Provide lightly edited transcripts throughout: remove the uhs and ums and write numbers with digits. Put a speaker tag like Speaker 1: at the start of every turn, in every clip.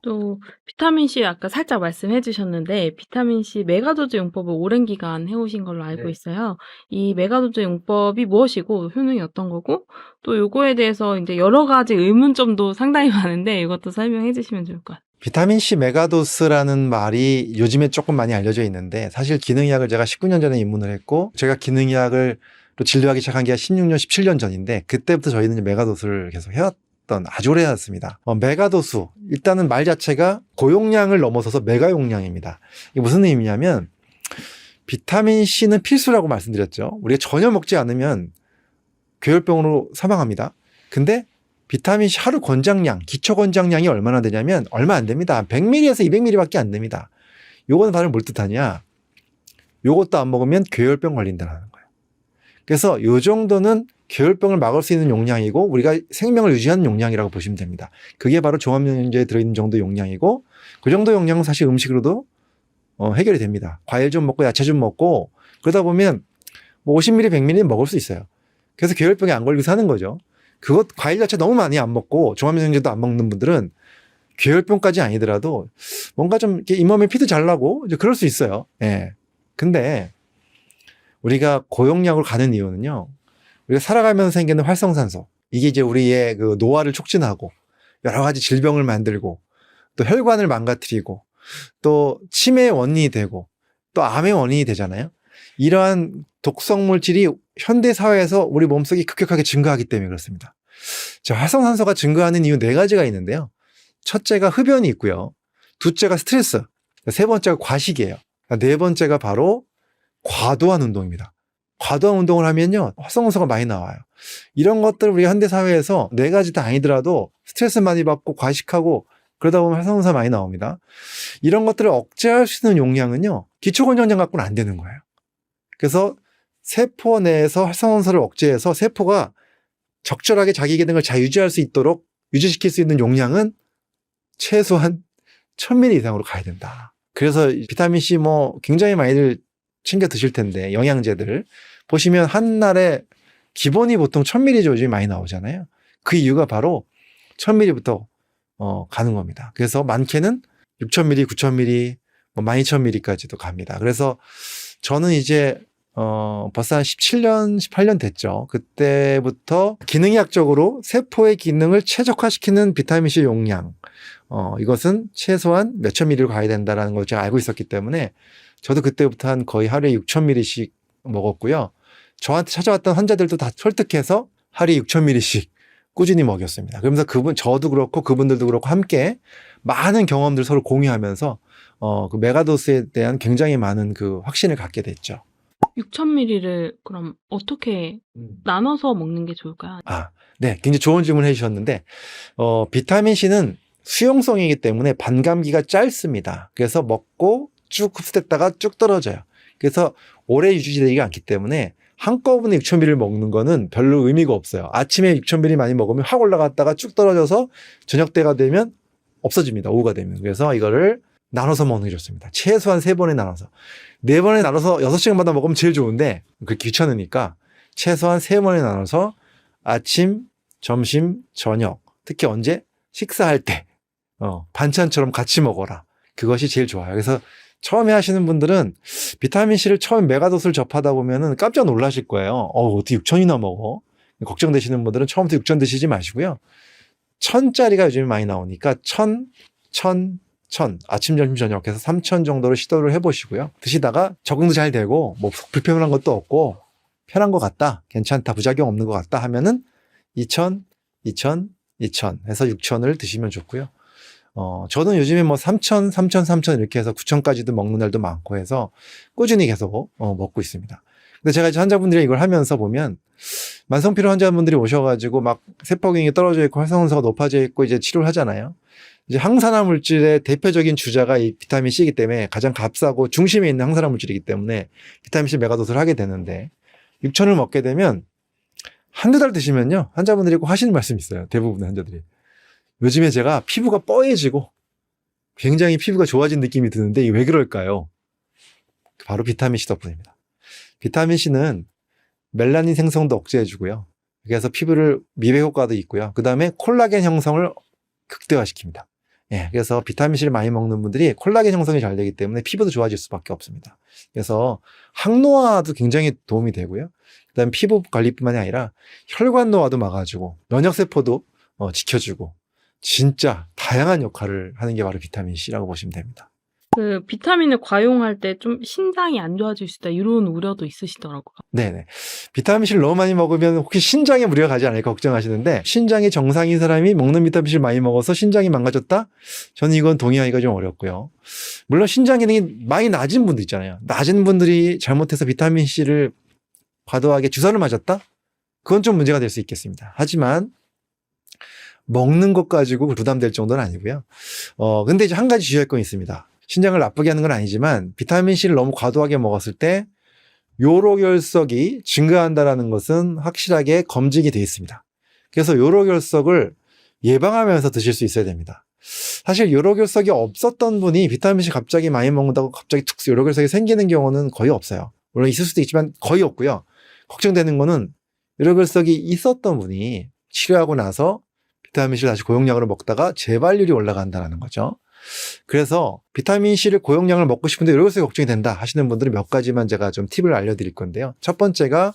Speaker 1: 또 비타민 C 아까 살짝 말씀해 주셨는데 비타민 C 메가도즈 용법을 오랜 기간 해 오신 걸로 알고
Speaker 2: 네.
Speaker 1: 있어요. 이 메가도즈 용법이 무엇이고 효능이 어떤 거고 또 요거에 대해서 인제 여러 가지 의문점도 상당히 많은데 이것도 설명해 주시면 좋을 것 같아요.
Speaker 2: 비타민 C 메가도스라는 말이 요즘에 조금 많이 알려져 있는데 사실 기능의학을 제가 19년 전에 입문을 했고 제가 기능의학을 또 진료하기 시작한 게 16년, 17년 전인데 그때부터 저희는 이제 메가도스를 계속 해왔던 아주 오래 해왔습니다. 메가도스 일단은 말 자체가 고용량을 넘어서서 메가 용량입니다. 이게 무슨 의미냐면 비타민 C는 필수라고 말씀드렸죠. 우리가 전혀 먹지 않으면 괴혈병으로 사망합니다. 근데 비타민 C 하루 권장량, 기초 권장량이 얼마나 되냐면 얼마 안 됩니다. 100ml에서 200ml밖에 안 됩니다. 요거는 바로 뭘 뜻하냐? 요것도 안 먹으면 괴혈병 걸린다는 거예요. 그래서 요 정도는 괴혈병을 막을 수 있는 용량이고 우리가 생명을 유지하는 용량이라고 보시면 됩니다. 그게 바로 종합영양제에 들어있는 정도 용량이고 그 정도 용량은 사실 음식으로도 해결이 됩니다. 과일 좀 먹고 야채 좀 먹고 그러다 보면 뭐 50ml, 100ml 먹을 수 있어요. 그래서 괴혈병에 안 걸리고 사는 거죠. 그것 과일 자체 너무 많이 안 먹고 종합영양제도 안 먹는 분들은 괴혈병까지 아니더라도 뭔가 좀 이렇게 잇몸에 피도 잘 나고 이제 그럴 수 있어요. 예. 근데 우리가 고용량으로 가는 이유는요. 우리가 살아가면서 생기는 활성산소 이게 이제 우리의 그 노화를 촉진하고 여러 가지 질병을 만들고 또 혈관을 망가뜨리고 또 치매의 원인이 되고 또 암의 원인이 되잖아요. 이러한 독성 물질이 현대 사회에서 우리 몸속에 급격하게 증가하기 때문에 그렇습니다. 자, 활성산소가 증가하는 이유 네 가지가 있는데요. 첫째가 흡연이 있고요. 둘째가 스트레스. 세 번째가 과식이에요. 네 번째가 바로 과도한 운동입니다. 과도한 운동을 하면요. 활성산소가 많이 나와요. 이런 것들 우리 현대 사회에서 네 가지 다 아니더라도 스트레스 많이 받고 과식하고 그러다 보면 활성산소가 많이 나옵니다. 이런 것들을 억제할 수 있는 용량은요. 기초권장량 갖고는 안 되는 거예요. 그래서 세포 내에서 활성산소를 억제해서 세포가 적절하게 자기 기능을 잘 유지할 수 있도록 유지시킬 수 있는 용량은 최소한 1000ml 이상으로 가야 된다. 그래서 비타민C 뭐 굉장히 많이들 챙겨 드실 텐데 영양제들 보시면 한 날에 기본이 보통 1000ml 조짐이 많이 나오잖아요. 그 이유가 바로 1000ml부터 가는 겁니다. 그래서 많게는 6000ml, 9000ml, 뭐 12000ml까지도 갑니다. 그래서 저는 이제 벌써 한 17년, 18년 됐죠. 그때부터 기능의학적으로 세포의 기능을 최적화시키는 비타민C 용량, 이것은 최소한 몇천 ml를 가야 된다는 걸 제가 알고 있었기 때문에 저도 그때부터 한 거의 하루에 6000ml씩 먹었고요. 저한테 찾아왔던 환자들도 다 설득해서 하루에 6000ml씩 꾸준히 먹였습니다. 그러면서 저도 그렇고 그분들도 그렇고 함께 많은 경험들 서로 공유하면서 그 메가도스에 대한 굉장히 많은 그 확신을 갖게 됐죠.
Speaker 1: 6000ml를 그럼 어떻게 나눠서 먹는 게 좋을까요?
Speaker 2: 네. 굉장히 좋은 질문 해주셨는데, 비타민C는 수용성이기 때문에 반감기가 짧습니다. 그래서 먹고 쭉 흡수됐다가 쭉 떨어져요. 그래서 오래 유지되지 않기 때문에 한꺼번에 6000ml를 먹는 거는 별로 의미가 없어요. 아침에 6000ml 많이 먹으면 확 올라갔다가 쭉 떨어져서 저녁 때가 되면 없어집니다. 오후가 되면. 그래서 이거를 나눠서 먹는 게 좋습니다. 최소한 3번에 나눠서. 4번에 나눠서 6시간마다 먹으면 제일 좋은데 그게 귀찮으니까 최소한 3번에 나눠서 아침, 점심, 저녁 특히 언제? 식사할 때 반찬처럼 같이 먹어라. 그것이 제일 좋아요. 그래서 처음에 하시는 분들은 비타민C를 처음 메가도스를 접하다 보면은 깜짝 놀라실 거예요. 어떻게 6000이나 먹어? 걱정되시는 분들은 처음부터 6000 드시지 마시고요. 1000짜리가 요즘에 많이 나오니까 1000, 아침, 점심, 저녁 해서 3000 정도로 시도를 해보시고요. 드시다가 적응도 잘 되고 뭐 불편한 것도 없고 편한 것 같다, 괜찮다, 부작용 없는 것 같다 하면은 2000 해서 6000을 드시면 좋고요. 저는 요즘에 뭐 3000 이렇게 해서 9000까지도 먹는 날도 많고 해서 꾸준히 계속 먹고 있습니다. 근데 제가 이제 환자분들이 이걸 하면서 보면 만성피로 환자분들이 오셔가지고 막 세포기능이 떨어져 있고 활성산소가 높아져 있고 이제 치료를 하잖아요. 이제 항산화 물질의 대표적인 주자가 이 비타민 C이기 때문에 가장 값싸고 중심에 있는 항산화 물질이기 때문에 비타민 C 메가도스를 하게 되는데 6000을 먹게 되면 한두 달 드시면요. 환자분들이 꼭 하시는 말씀이 있어요. 대부분의 환자들이. 요즘에 제가 피부가 뻐해지고 굉장히 피부가 좋아진 느낌이 드는데 이게 왜 그럴까요? 바로 비타민 C 덕분입니다. 비타민 C는 멜라닌 생성도 억제해주고요. 그래서 피부를 미백 효과도 있고요. 그 다음에 콜라겐 형성을 극대화시킵니다. 예, 그래서 비타민C를 많이 먹는 분들이 콜라겐 형성이 잘 되기 때문에 피부도 좋아질 수밖에 없습니다. 그래서 항노화도 굉장히 도움이 되고요. 그다음에 피부 관리뿐만이 아니라 혈관 노화도 막아주고 면역세포도 지켜주고 진짜 다양한 역할을 하는 게 바로 비타민C라고 보시면 됩니다.
Speaker 1: 그 비타민을 과용할 때 좀 신장이 안 좋아질 수 있다 이런 우려도 있으시더라고요.
Speaker 2: 네네. 비타민C를 너무 많이 먹으면 혹시 신장에 무리가 가지 않을까 걱정하시는데 신장이 정상인 사람이 먹는 비타민C를 많이 먹어서 신장이 망가졌다? 저는 이건 동의하기가 좀 어렵고요. 물론 신장 기능이 많이 낮은 분들 있잖아요. 낮은 분들이 잘못해서 비타민C를 과도하게 주사를 맞았다? 그건 좀 문제가 될 수 있겠습니다. 하지만 먹는 것 가지고 부담될 정도는 아니고요. 근데 이제 한 가지 주의할 건 있습니다. 신장을 나쁘게 하는 건 아니지만 비타민C를 너무 과도하게 먹었을 때 요로결석이 증가한다는 것은 확실하게 검증이 되어 있습니다. 그래서 요로결석을 예방하면서 드실 수 있어야 됩니다. 사실 요로결석이 없었던 분이 비타민C 갑자기 많이 먹는다고 갑자기 툭 요로결석이 생기는 경우는 거의 없어요. 물론 있을 수도 있지만 거의 없고요. 걱정되는 거는 요로결석이 있었던 분이 치료하고 나서 비타민C를 다시 고용량으로 먹다가 재발률이 올라간다는 거죠. 그래서 비타민C를 고용량을 먹고 싶은데 요로결석이 걱정이 된다 하시는 분들은 몇 가지만 제가 좀 팁을 알려드릴 건데요. 첫 번째가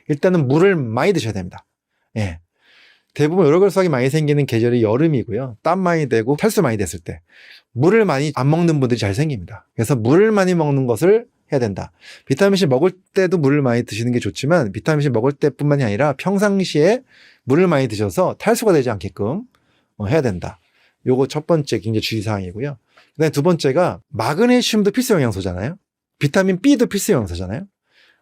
Speaker 2: 일단은 물을 많이 드셔야 됩니다. 예. 대부분 요로결석이 많이 생기는 계절이 여름이고요. 땀 많이 되고 탈수 많이 됐을 때 물을 많이 안 먹는 분들이 잘 생깁니다. 그래서 물을 많이 먹는 것을 해야 된다. 비타민C 먹을 때도 물을 많이 드시는 게 좋지만 비타민C 먹을 때뿐만이 아니라 평상시에 물을 많이 드셔서 탈수가 되지 않게끔 해야 된다. 요거 첫 번째 굉장히 주의사항이고요. 그다음에 두 번째가 마그네슘도 필수 영양소잖아요. 비타민 B도 필수 영양소잖아요.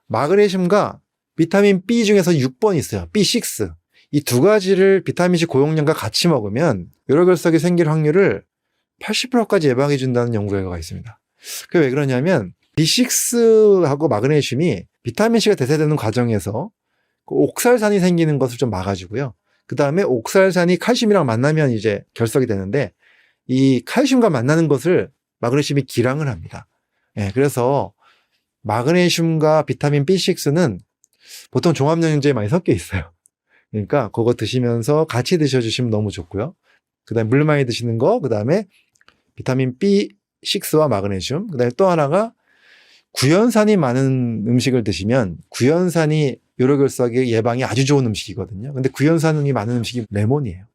Speaker 2: 마그네슘과 비타민 B 중에서 6번 있어요. B6. 이 두 가지를 비타민C 고용량과 같이 먹으면 요로결석이 생길 확률을 80%까지 예방해 준다는 연구 결과가 있습니다. 그게 왜 그러냐면 B6하고 마그네슘이 비타민C가 대사되는 과정에서 옥살산이 생기는 것을 좀 막아주고요. 그 다음에 옥살산이 칼슘이랑 만나면 이제 결석이 되는데 이 칼슘과 만나는 것을 마그네슘이 기량을 합니다. 예, 그래서 마그네슘과 비타민 B6는 보통 종합영양제에 많이 섞여 있어요. 그러니까 그거 드시면서 같이 드셔주시면 너무 좋고요. 그 다음에 물 많이 드시는 거, 그 다음에 비타민 B6와 마그네슘, 그 다음에 또 하나가 구연산이 많은 음식을 드시면 구연산이 요로결석의 예방이 아주 좋은 음식이거든요. 근데 구연산이 많은 음식이 레몬이에요.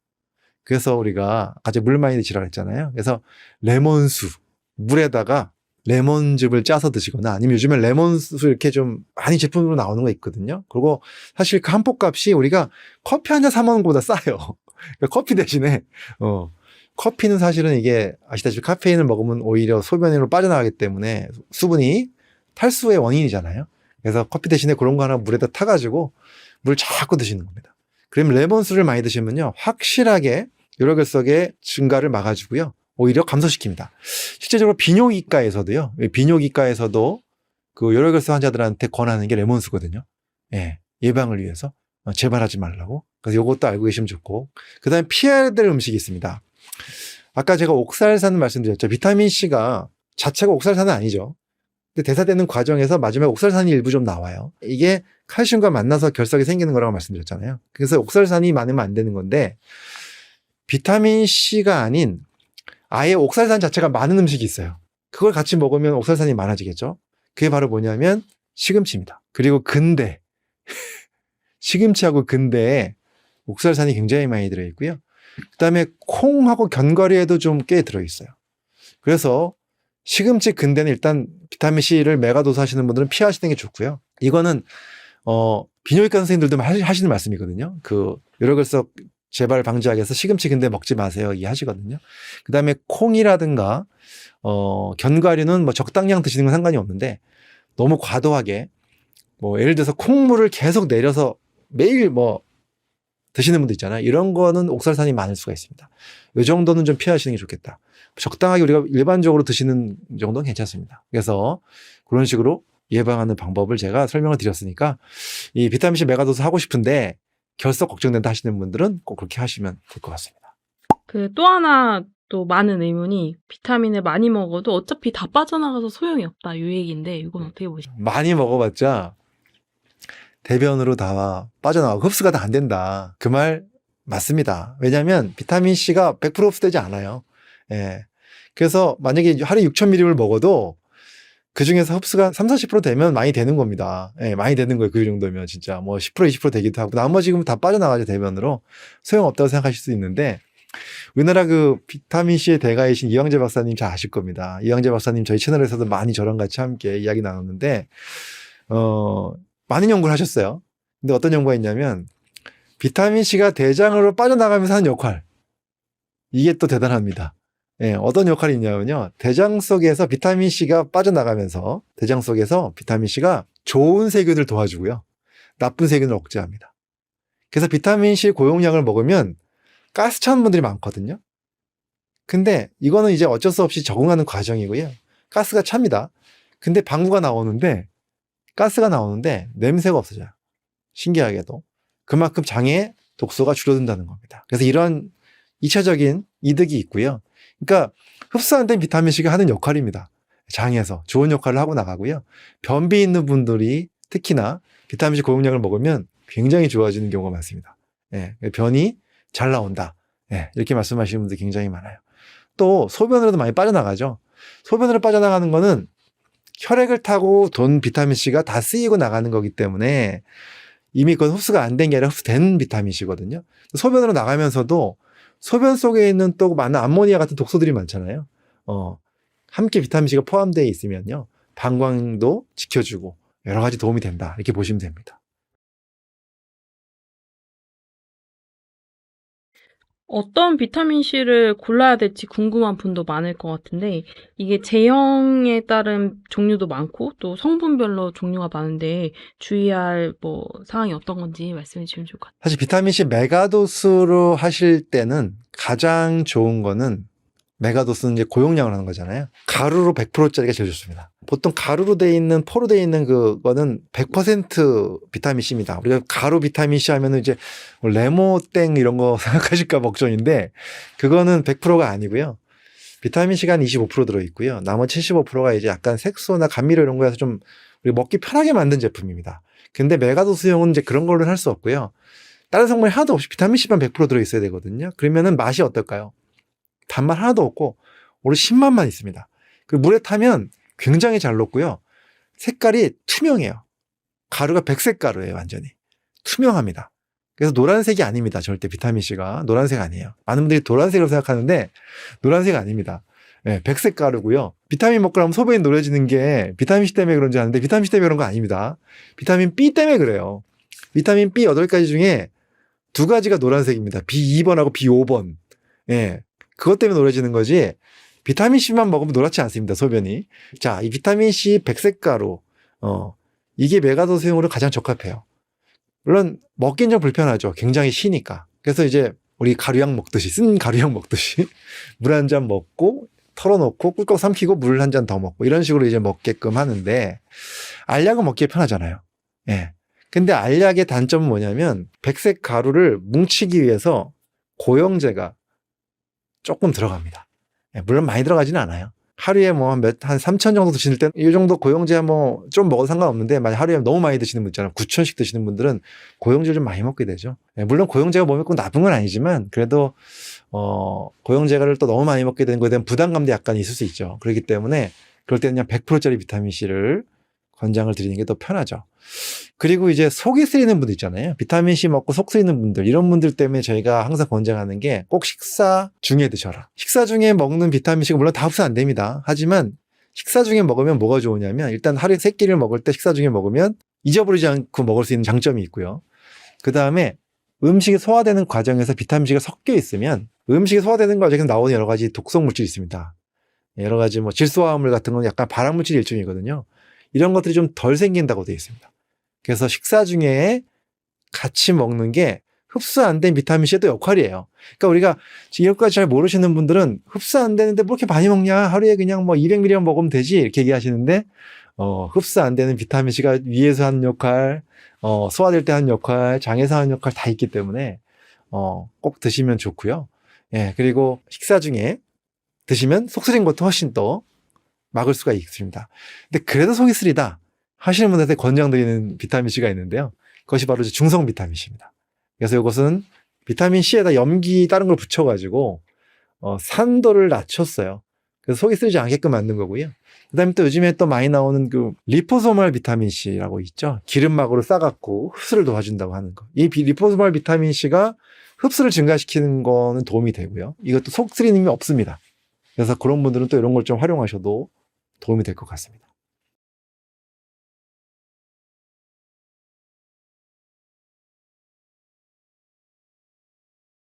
Speaker 2: 그래서 우리가 같이 물 많이 드시라고 했잖아요. 그래서 레몬수, 물에다가 레몬즙을 짜서 드시거나 아니면 요즘에 레몬수 이렇게 좀 많이 제품으로 나오는 거 있거든요. 그리고 사실 그 한 포 값이 우리가 커피 한 잔 사 먹는 것보다 싸요. 그러니까 커피 대신에 커피는 사실은 이게 아시다시피 카페인을 먹으면 오히려 소변으로 빠져나가기 때문에 수분이 탈수의 원인이잖아요. 그래서 커피 대신에 그런 거 하나 물에다 타가지고 물 자꾸 드시는 겁니다. 그러면 레몬수를 많이 드시면요. 확실하게 요로결석의 증가를 막아주고요. 오히려 감소시킵니다. 실제적으로 비뇨기과에서도요. 비뇨기과에서도 그 요로결석 환자들한테 권하는 게 레몬수거든요. 예, 예방을 위해서. 재발하지 말라고. 그래서 이것도 알고 계시면 좋고. 그 다음에 피해야 될 음식이 있습니다. 아까 제가 옥살산을 말씀드렸죠. 비타민C가 자체가 옥살산은 아니죠. 근데 대사되는 과정에서 마지막에 옥살산이 일부 좀 나와요. 이게 칼슘과 만나서 결석이 생기는 거라고 말씀드렸잖아요. 그래서 옥살산이 많으면 안 되는 건데 비타민C가 아닌 아예 옥살산 자체가 많은 음식이 있어요. 그걸 같이 먹으면 옥살산이 많아지겠죠. 그게 바로 뭐냐면 시금치입니다. 그리고 근대. 시금치하고 근대에 옥살산이 굉장히 많이 들어있고요. 그 다음에 콩하고 견과류에도 좀 꽤 들어있어요. 그래서 시금치 근대는 일단 비타민C를 메가도스 하시는 분들은 피하시는 게 좋고요. 이거는 비뇨기과 선생님들도 하시는 말씀이거든요. 그 요로결석 재발 방지하기 위해서 시금치 근대 먹지 마세요 이 하시거든요. 그 다음에 콩이라든가 견과류는 뭐 적당량 드시는 건 상관이 없는데 너무 과도하게 뭐 예를 들어서 콩물을 계속 내려서 매일 뭐 드시는 분들 있잖아요. 이런 거는 옥살산이 많을 수가 있습니다. 이 정도는 좀 피하시는 게 좋겠다. 적당하게 우리가 일반적으로 드시는 정도는 괜찮습니다. 그래서 그런 식으로 예방하는 방법을 제가 설명을 드렸으니까 이 비타민C 메가도스 하고 싶은데 결석 걱정된다 하시는 분들은 꼭 그렇게 하시면 될 것 같습니다.
Speaker 1: 그 또 하나 또 많은 의문이 비타민을 많이 먹어도 어차피 다 빠져나가서 소용이 없다 이 얘기인데 이건 어떻게 보시나요?
Speaker 2: 많이 먹어봤자 대변으로 다 빠져나가고 흡수가 다 안 된다. 그 말 맞습니다. 왜냐하면 비타민C가 100% 흡수되지 않아요. 예. 그래서 만약에 하루에 6,000mg을 먹어도 그 중에서 흡수가 30-40% 되면 많이 되는 겁니다. 예, 많이 되는 거예요. 그 정도면 진짜 뭐 10% 20% 되기도 하고 나머지 다 빠져나가죠. 대변으로. 소용없다고 생각하실 수 있는데 우리나라 그 비타민C의 대가이신 이황재 박사님 잘 아실 겁니다. 이황재 박사님 저희 채널에서도 많이 저랑 같이 함께 이야기 나눴는데 많은 연구를 하셨어요. 근데 어떤 연구가 있냐면 비타민C가 대장으로 빠져나가면서 하는 역할 이게 또 대단합니다. 예, 어떤 역할이 있냐면요. 대장 속에서 비타민C가 빠져나가면서 대장 속에서 비타민C가 좋은 세균을 도와주고요. 나쁜 세균을 억제합니다. 그래서 비타민C 고용량을 먹으면 가스 차는 분들이 많거든요. 근데 이거는 이제 어쩔 수 없이 적응하는 과정이고요. 가스가 찹니다. 근데 방구가 나오는데 가스가 나오는데 냄새가 없어져요. 신기하게도. 그만큼 장에 독소가 줄어든다는 겁니다. 그래서 이런 2차적인 이득이 있고요. 그러니까 흡수 안 된 비타민C가 하는 역할입니다. 장에서 좋은 역할을 하고 나가고요. 변비 있는 분들이 특히나 비타민C 고용량을 먹으면 굉장히 좋아지는 경우가 많습니다. 예, 변이 잘 나온다. 예, 이렇게 말씀하시는 분들이 굉장히 많아요. 또 소변으로도 많이 빠져나가죠. 소변으로 빠져나가는 거는 혈액을 타고 돈 비타민C가 다 쓰이고 나가는 거기 때문에 이미 그건 흡수가 안 된 게 아니라 흡수된 비타민C거든요. 소변으로 나가면서도 소변 속에 있는 또 많은 암모니아 같은 독소들이 많잖아요. 함께 비타민C가 포함되어 있으면요. 방광도 지켜주고 여러 가지 도움이 된다. 이렇게 보시면 됩니다.
Speaker 1: 어떤 비타민C를 골라야 될지 궁금한 분도 많을 것 같은데 이게 제형에 따른 종류도 많고 또 성분별로 종류가 많은데 주의할 뭐 사항이 어떤 건지 말씀해 주시면 좋을 것 같아요.
Speaker 2: 사실 비타민C 메가도스로 하실 때는 가장 좋은 거는 메가도스는 이제 고용량을 하는 거잖아요. 가루로 100%짜리가 제일 좋습니다. 보통 가루로 돼 있는 포로 돼 있는 그거는 100% 비타민C입니다. 우리가 가루 비타민C 하면은 이제 레모땡 이런 거 생각하실까 걱정인데 그거는 100%가 아니고요. 비타민C가 한 25% 들어 있고요. 나머지 75%가 이제 약간 색소나 감미료 이런 거에서 좀 우리 먹기 편하게 만든 제품입니다. 근데 메가도스용은 이제 그런 걸로 할 수 없고요. 다른 성분이 하나도 없이 비타민C만 100% 들어 있어야 되거든요. 그러면은 맛이 어떨까요? 단맛 하나도 없고 오로지 신맛만 있습니다. 그리고 물에 타면 굉장히 잘 녹고요. 색깔이 투명해요. 가루가 백색 가루예요. 완전히. 투명합니다. 그래서 노란색이 아닙니다. 절대 비타민C가. 노란색 아니에요. 많은 분들이 노란색으로 생각하는데 노란색 아닙니다. 네, 백색 가루고요. 비타민 먹고 나면 소변이 노래지는 게 비타민C 때문에 그런지 아는데 비타민C 때문에 그런 거 아닙니다. 비타민 B 때문에 그래요. 비타민 B 8가지 중에 2가지가 노란색입니다. B2번하고 B5번. 예. 그것 때문에 노래지는 거지 비타민C만 먹으면 노랗지 않습니다. 소변이. 자, 이 비타민C 백색 가루 이게 메가도스용으로 가장 적합해요. 물론 먹긴 좀 불편하죠. 굉장히 시니까. 그래서 이제 우리 가루약 먹듯이 쓴 가루약 먹듯이 물 한 잔 먹고 털어놓고 꿀꺽 삼키고 물 한 잔 더 먹고 이런 식으로 이제 먹게끔 하는데 알약은 먹기에 편하잖아요. 예. 근데 알약의 단점은 뭐냐면 백색 가루를 뭉치기 위해서 고영제가 조금 들어갑니다. 물론 많이 들어가지는 않아요. 하루에 뭐 한 3,000 정도 드시는 때 이 정도 고용제 뭐 좀 먹어도 상관없는데 만약 하루에 너무 많이 드시는 분 있잖아요. 9,000씩 드시는 분들은 고용제를 좀 많이 먹게 되죠. 물론 고용제가 몸에 꼭 나쁜 건 아니지만 그래도 고용제를 또 너무 많이 먹게 되는 거에 대한 부담감도 약간 있을 수 있죠. 그렇기 때문에 그럴 때는 그냥 100%짜리 비타민C를 권장을 드리는 게 더 편하죠. 그리고 이제 속이 쓰리는 분들 있잖아요. 비타민C 먹고 속 쓰리는 분들, 이런 분들 때문에 저희가 항상 권장하는 게 꼭 식사 중에 드셔라. 식사 중에 먹는 비타민C가 물론 다 흡수 안 됩니다. 하지만 식사 중에 먹으면 뭐가 좋으냐면 일단 하루에 3끼를 먹을 때 식사 중에 먹으면 잊어버리지 않고 먹을 수 있는 장점이 있고요. 그 다음에 음식이 소화되는 과정에서 비타민C가 섞여 있으면 음식이 소화되는 과정에서 나오는 여러 가지 독성 물질이 있습니다. 여러 가지 뭐 질소화합물 같은 건 약간 발암물질 일종이거든요. 이런 것들이 좀 덜 생긴다고 되어 있습니다. 그래서 식사 중에 같이 먹는 게 흡수 안 된 비타민C의 또 역할이에요. 그러니까 우리가 지금까지 잘 모르시는 분들은 흡수 안 되는데 뭐 이렇게 많이 먹냐? 하루에 그냥 뭐 200mg 먹으면 되지? 이렇게 얘기하시는데, 흡수 안 되는 비타민C가 위에서 하는 역할, 소화될 때 하는 역할, 장에서 하는 역할 다 있기 때문에, 꼭 드시면 좋고요. 예, 그리고 식사 중에 드시면 속 쓰린 것도 훨씬 더 막을 수가 있습니다. 근데 그래도 속이 쓰리다 하시는 분들한테 권장드리는 비타민C가 있는데요. 그것이 바로 중성 비타민C입니다. 그래서 이것은 비타민C에다 염기 다른 걸 붙여가지고 산도를 낮췄어요. 그래서 속이 쓰리지 않게끔 만든 거고요. 그다음에 또 요즘에 또 많이 나오는 그 리포소멀 비타민 C라고 있죠. 기름막으로 싸갖고 흡수를 도와준다고 하는 거. 이 리포소멀 비타민 C가 흡수를 증가시키는 거는 도움이 되고요. 이것도 속 쓰리는 힘이 없습니다. 그래서 그런 분들은 또 이런 걸 좀 활용하셔도 도움이 될 것 같습니다.